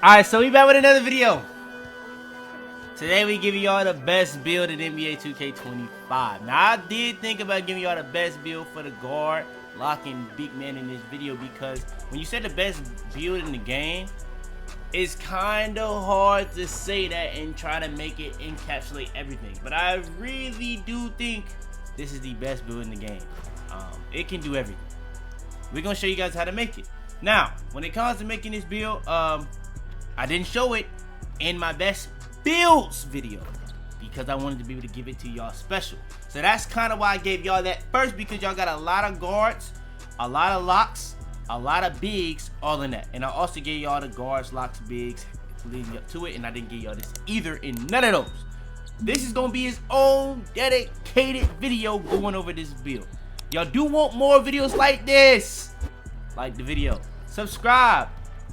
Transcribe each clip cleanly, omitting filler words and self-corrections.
Alright, so we back with another video. Today we give y'all the best build in NBA 2K25. Now I did think about giving y'all the best build for the guard, locking big man in this video, because when you say the best build in the game, it's kind of hard to say that and try to make it encapsulate everything. But I really do think this is the best build in the game. It can do everything. We're gonna show you guys how to make it. Now, when it comes to making this build, I didn't show it in my best builds video because I wanted to be able to give it to y'all special. So that's kind of why I gave y'all that first, because y'all got a lot of guards, a lot of locks, a lot of bigs, all in that. And I also gave y'all the guards, locks, bigs leading up to it, and I didn't give y'all this either in none of those. This is gonna be his own dedicated video going over this build. Y'all do want more videos like this? Like the video, subscribe,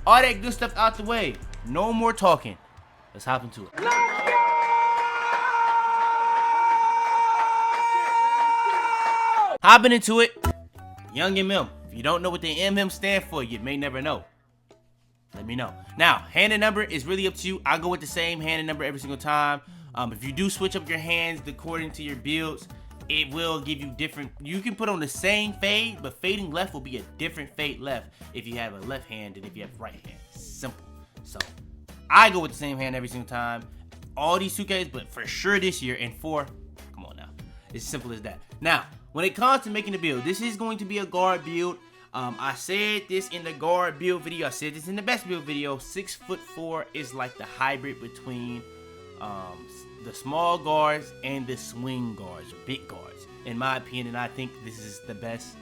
all that good stuff out the way. No more talking. Let's hop into it. Hopping into it. Young MM. If you don't know what the MM stand for, you may never know. Let me know. Now, hand and number is really up to you. I go with the same hand and number every single time. If you do switch up your hands according to your builds, it will give you different. You can put on the same fade, but fading left will be a different fade left if you have a left hand than if you have right hand. Simple. So I go with the same hand every single time. All these 2Ks, but for sure this year and 4. Come on now. It's simple as that. Now, when it comes to making the build, this is going to be a guard build. I said this in the guard build video. I said this in the best build video. 6'4" is like the hybrid between the small guards and the swing guards, big guards. In my opinion, I think this is the best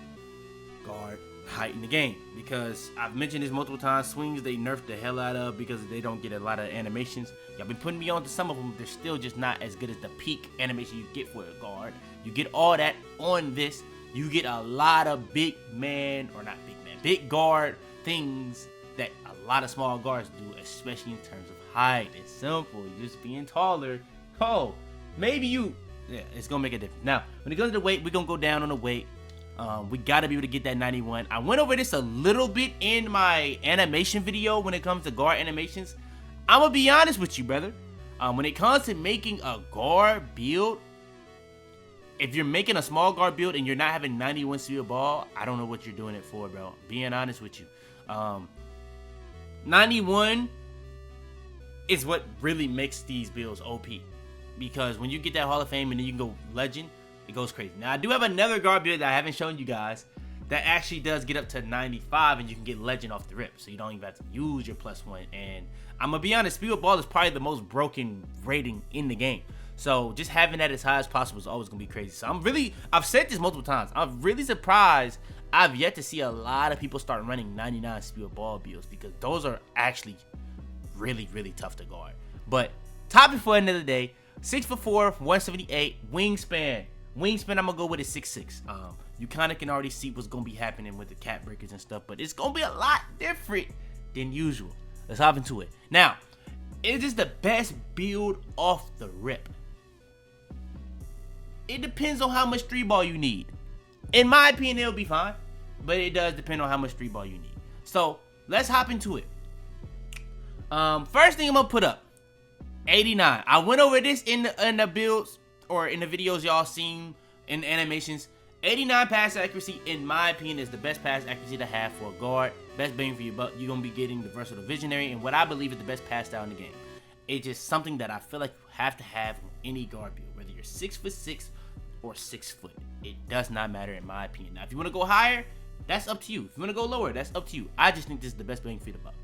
guard height in the game, because I've mentioned this multiple times. Swings they nerf the hell out of because they don't get a lot of animations. Y'all been putting me on to some of them. They're still just not as good as the peak animation you get for a guard. You get all that on this. You get a lot of big guard things that a lot of small guards do, especially in terms of height. It's simple. You're just being taller. Oh, maybe it's gonna make a difference. Now, when it comes to the weight, we're gonna go down on the weight. We gotta be able to get that 91. I went over this a little bit in my animation video when it comes to guard animations. I'm gonna be honest with you, brother. When it comes to making a guard build, if you're making a small guard build and you're not having 91 speed of ball, I don't know what you're doing it for, bro. Being honest with you. 91 is what really makes these builds OP. Because when you get that Hall of Fame and then you can go Legend, it goes crazy. Now, I do have another guard build that I haven't shown you guys that actually does get up to 95, and you can get Legend off the rip. So you don't even have to use your +1. And I'm going to be honest, speed of ball is probably the most broken rating in the game. So just having that as high as possible is always going to be crazy. So I've said this multiple times. I'm really surprised I've yet to see a lot of people start running 99 speed of ball builds, because those are actually really, really tough to guard. But topic for another day. 6'4", 178, wingspan. Wingspan, I'm gonna go with a 6'6". You kind of can already see what's gonna be happening with the cap breakers and stuff, but it's gonna be a lot different than usual. Let's hop into it. Now, is this the best build off the rip? It depends on how much 3-ball you need. In my opinion, it'll be fine, but it does depend on how much 3-ball you need. So let's hop into it. First thing I'm gonna put up, 89. I went over this in the builds or in the videos y'all seen in the animations. 89 pass accuracy, in my opinion, is the best pass accuracy to have for a guard. Best bang for your buck. You're gonna be getting the versatile visionary and what I believe is the best pass style in the game. It's just something that I feel like you have to have on any guard build, whether you're 6'6" or 6 foot. It does not matter in my opinion. Now, if you want to go higher, that's up to you. If you want to go lower, that's up to you. I just think this is the best bang for the buck.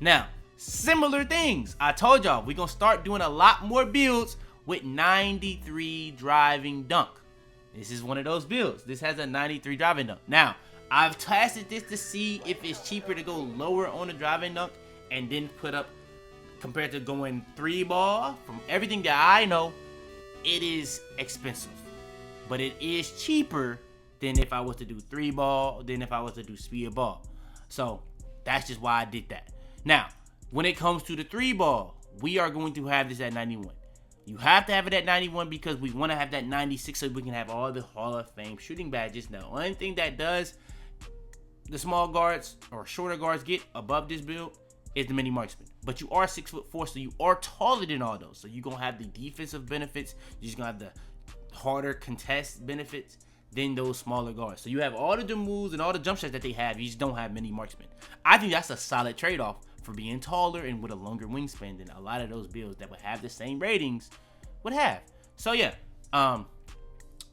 Now, similar things. I told y'all we're gonna start doing a lot more builds with 93 driving dunk. This is one of those builds. This has a 93 driving dunk. Now, I've tested this to see if it's cheaper to go lower on the driving dunk and then put up, compared to going 3-ball. From everything that I know, it is expensive, but it is cheaper than if I was to do 3-ball, than if I was to do speed of ball. So that's just why I did that. Now, when it comes to the 3-ball, we are going to have this at 91. You have to have it at 91 because we want to have that 96 so we can have all the Hall of Fame shooting badges. Now, the only thing that does the small guards or shorter guards get above this build is the mini marksman. But you are 6'4", so you are taller than all those. So you're gonna have the defensive benefits. You're just gonna have the harder contest benefits than those smaller guards. So you have all of the moves and all the jump shots that they have. You just don't have mini marksman. I think that's a solid trade-off for being taller and with a longer wingspan than a lot of those builds that would have the same ratings would have. So yeah,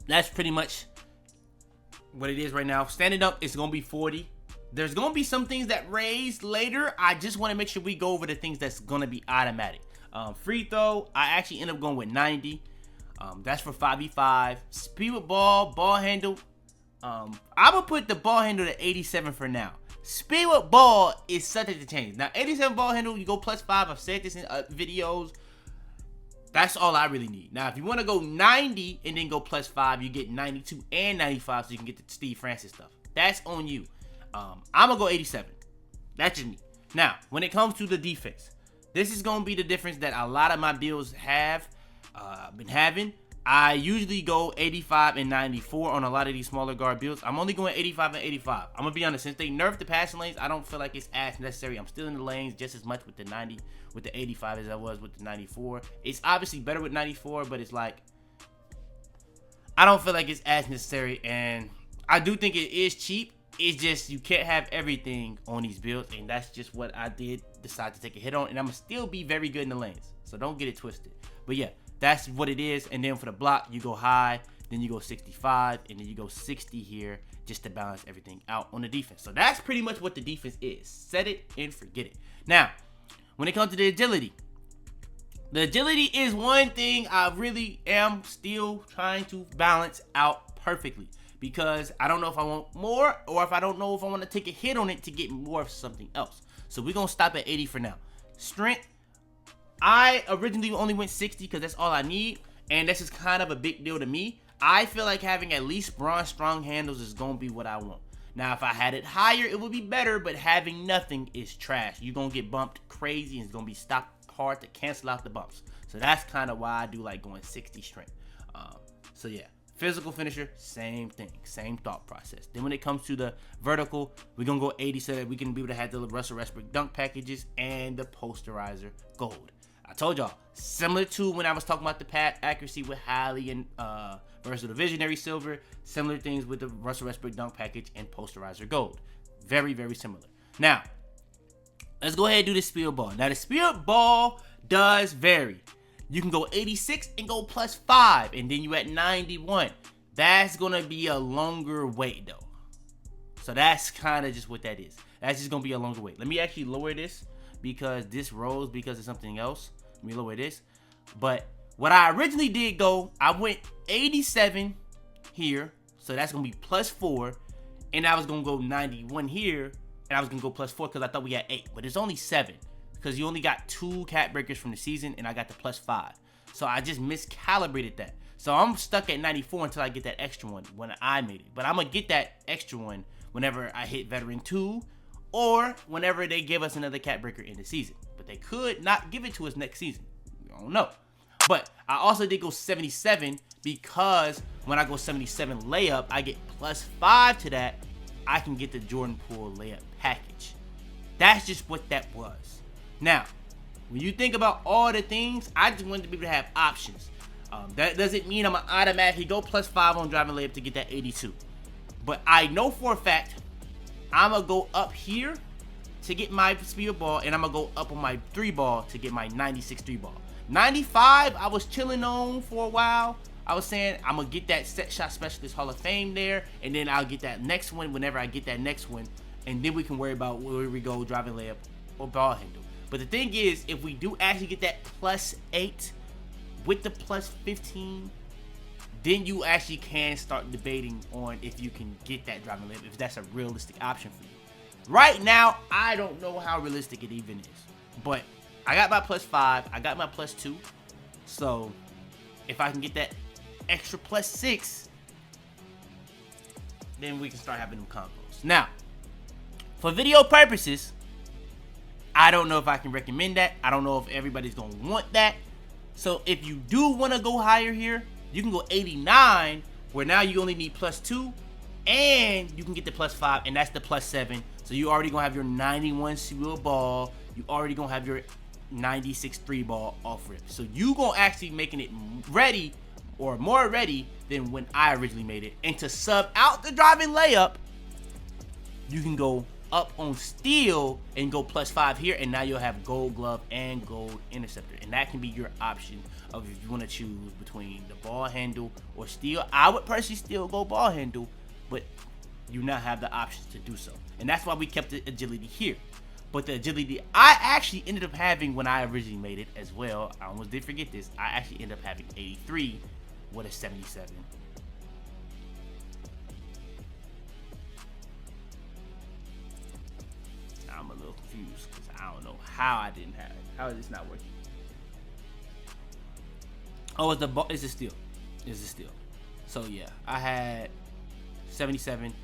that's pretty much what it is right now. Standing up, it's gonna be 40. There's gonna be some things that raise later. I just want to make sure we go over the things that's gonna be automatic. Free throw, I actually end up going with 90. That's for 5v5. Speed with ball handle. I'm gonna put the ball handle to 87 for now. Speed with ball is subject to change. Now, 87 ball handle, you go +5. I've said this in videos. That's all I really need. Now, if you want to go 90 and then go +5, you get 92 and 95, so you can get the Steve Francis stuff. That's on you. I'm gonna go 87. That's just me. Now, when it comes to the defense, this is gonna be the difference that a lot of my builds have been having. I usually go 85 and 94 on a lot of these smaller guard builds. I'm only going 85 and 85. I'm gonna be honest, since they nerfed the passing lanes, I don't feel like it's as necessary. I'm still in the lanes just as much with the 90, with the 85 as I was with the 94. It's obviously better with 94, but it's like, I don't feel like it's as necessary, and I do think it is cheap. It's just you can't have everything on these builds, and that's just what I did decide to take a hit on, and I'm gonna still be very good in the lanes, so don't get it twisted. But yeah, that's what it is. And then for the block, you go high, then you go 65, and then you go 60 here just to balance everything out on the defense. So that's pretty much what the defense is. Set it and forget it. Now, when it comes to the agility is one thing I really am still trying to balance out perfectly, because I don't know if I want more, or if I don't know if I want to take a hit on it to get more of something else. So we're going to stop at 80 for now. Strength, I originally only went 60 because that's all I need, and this is kind of a big deal to me. I feel like having at least bronze strong handles is going to be what I want. Now, if I had it higher, it would be better, but having nothing is trash. You're going to get bumped crazy, and it's going to be stopped hard to cancel out the bumps. So that's kind of why I do like going 60 strength. So yeah, physical finisher, same thing, same thought process. Then when it comes to the vertical, we're going to go 80 so that we can be able to have the Russell Westbrook dunk packages and the posterizer gold. I told y'all, similar to when I was talking about the pass accuracy with Hallie and versus the Visionary Silver, similar things with the Russell Westbrook dunk package and posterizer gold. Very, very similar. Now, let's go ahead and do the speed ball. Now, the speed ball does vary. You can go 86 and go +5, and then you at 91. That's going to be a longer wait, though. So that's kind of just what that is. That's just going to be a longer wait. Let me actually lower this, because this rose because of something else. Let me lower this. But what I originally did go, I went 87 here, so that's gonna be +4, and I was gonna go 91 here, and I was gonna go +4 because I thought we had 8, but it's only 7 because you only got 2 cap breakers from the season, and I got the +5, so I just miscalibrated that. So I'm stuck at 94 until I get that extra one when I made it, but I'm gonna get that extra one whenever I hit Veteran 2. Or whenever they give us another cap breaker in the season. But they could not give it to us next season. We don't know. But I also did go 77 because when I go 77 layup, I get +5 to that. I can get the Jordan Poole layup package. That's just what that was. Now, when you think about all the things, I just wanted to be able to have options. That doesn't mean I'm going to automatically go +5 on driving layup to get that 82. But I know for a fact, I'm going to go up here to get my speed ball, and I'm going to go up on my 3 ball to get my 96 3 ball. 95, I was chilling on for a while. I was saying I'm going to get that set shot specialist Hall of Fame there, and then I'll get that next one whenever I get that next one, and then we can worry about where we go, driving layup or ball handle. But the thing is, if we do actually get that +8 with the +15, then you actually can start debating on if you can get that driving layup, if that's a realistic option for you. Right now, I don't know how realistic it even is. But I got my +5, I got my +2. So if I can get that extra +6, then we can start having them combos. Now, for video purposes, I don't know if I can recommend that. I don't know if everybody's going to want that. So if you do want to go higher here, you can go 89, where now you only need +2, and you can get the +5, and that's the +7. So you already gonna have your 91 speed ball, you already gonna have your 96 3 ball off rip. So you gonna actually making it ready or more ready than when I originally made it. And to sub out the driving layup, you can go up on steal and go +5 here, and now you'll have gold glove and gold interceptor. And that can be your option of if you want to choose between the ball handle or steal. I would personally still go ball handle, but you now have the options to do so. And that's why we kept the agility here. But the agility I actually ended up having when I originally made it as well, I almost did forget this, I actually ended up having 83 with a 77. I'm a little confused because I don't know how I didn't have it. How is this not working? Oh, it's a steal. It's a steal. So yeah, I had 77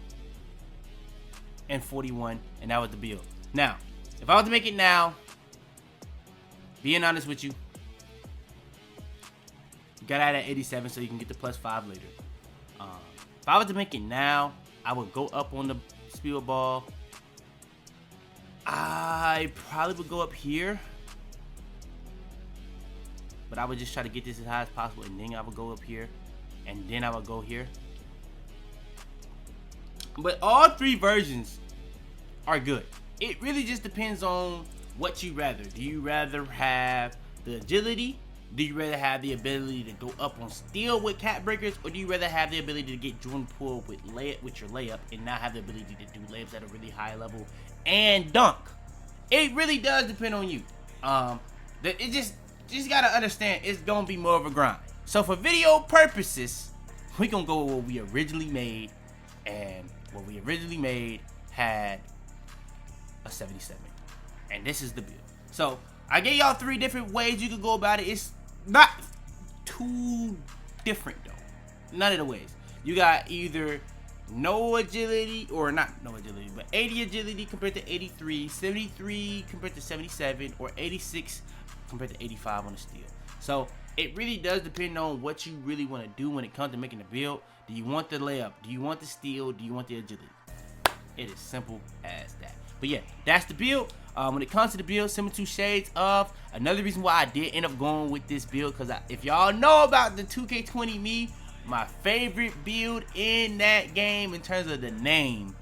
and 41, and that was the build. Now, if I was to make it now, being honest with you, you gotta add that 87 so you can get the +5 later. If I was to make it now, I would go up on the speed ball. I probably would go up here, but I would just try to get this as high as possible, and then I would go up here, and then I would go here. But all three versions are good. It really just depends on what you rather. Do you rather have the agility? Do you rather have the ability to go up on steal with cap breakers, or do you rather have the ability to get Jordan pull with your layup and now have the ability to do layups at a really high level and dunk? It really does depend on you. It just gotta understand it's gonna be more of a grind. So for video purposes, we gonna go with what we originally made, and what we originally made had a 77, and this is the build. So I gave y'all 3 different ways you could go about it. It's not too different though. None of the ways. You got either no agility, or not no agility, but 80 agility compared to 83, 73 compared to 77, or 86 compared to 85 on the steal. So it really does depend on what you really want to do when it comes to making the build. Do you want the layup? Do you want the steal? Do you want the agility? It is simple as that. But yeah, that's the build. When it comes to the build, 72 shades of. Another reason why I did end up going with this build, because if y'all know about the 2K20 me, my favorite build in that game in terms of the name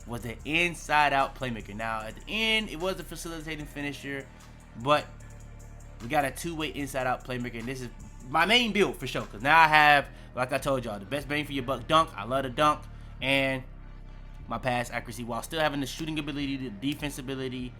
was the inside out playmaker. Now at the end, it was a facilitating finisher, but we got a 2-way inside out playmaker, and this is my main build for sure, because now I have, like I told y'all, the best bang for your buck dunk. I love the dunk, and my pass accuracy, while still having the shooting ability, the defense ability,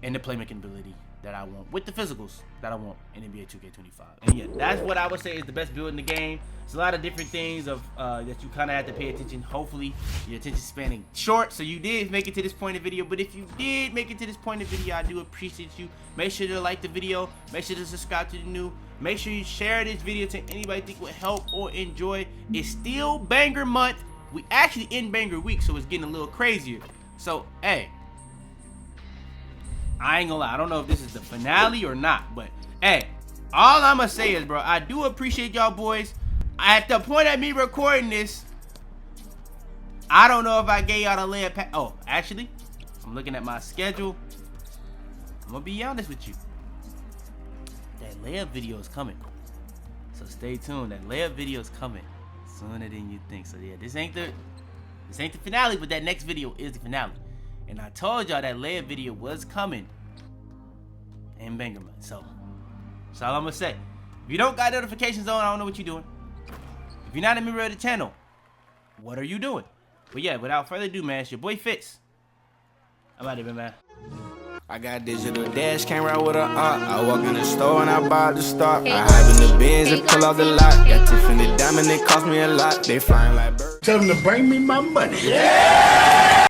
and the playmaking ability that I want, with the physicals that I want in NBA 2K25. And yeah, that's what I would say is the best build in the game. It's a lot of different things that you kind of have to pay attention. Hopefully your attention spanning short, so you did make it to this point of the video. But if you did make it to this point of the video, I do appreciate you. Make sure to like the video, make sure to subscribe to the new, make sure you share this video to anybody you think would help or enjoy. It's still banger month. We actually in banger week, so it's getting a little crazier. So hey, I ain't gonna lie, I don't know if this is the finale or not, but hey, all I'm gonna say is, bro, I do appreciate y'all boys. At the point of me recording this, I don't know if I gave y'all the layup pack. Oh, actually, I'm looking at my schedule. I'm gonna be honest with you. That layup video is coming, so stay tuned. That layup video is coming sooner than you think. So yeah, this ain't the finale, but that next video is the finale. And I told y'all that layup video was coming in banger month. So that's all I'm gonna say. If you don't got notifications on, I don't know what you're doing. If you're not a member of the channel, what are you doing? But yeah, without further ado, man, it's your boy Fitz. I'm out of here, man. I got a digital dash camera with a I walk in the store and I buy the stock. I hide in the bins and pull out the lot. Got Tiffany diamond, it cost me a lot. They flying like birds. Tell them to bring me my money. Yeah!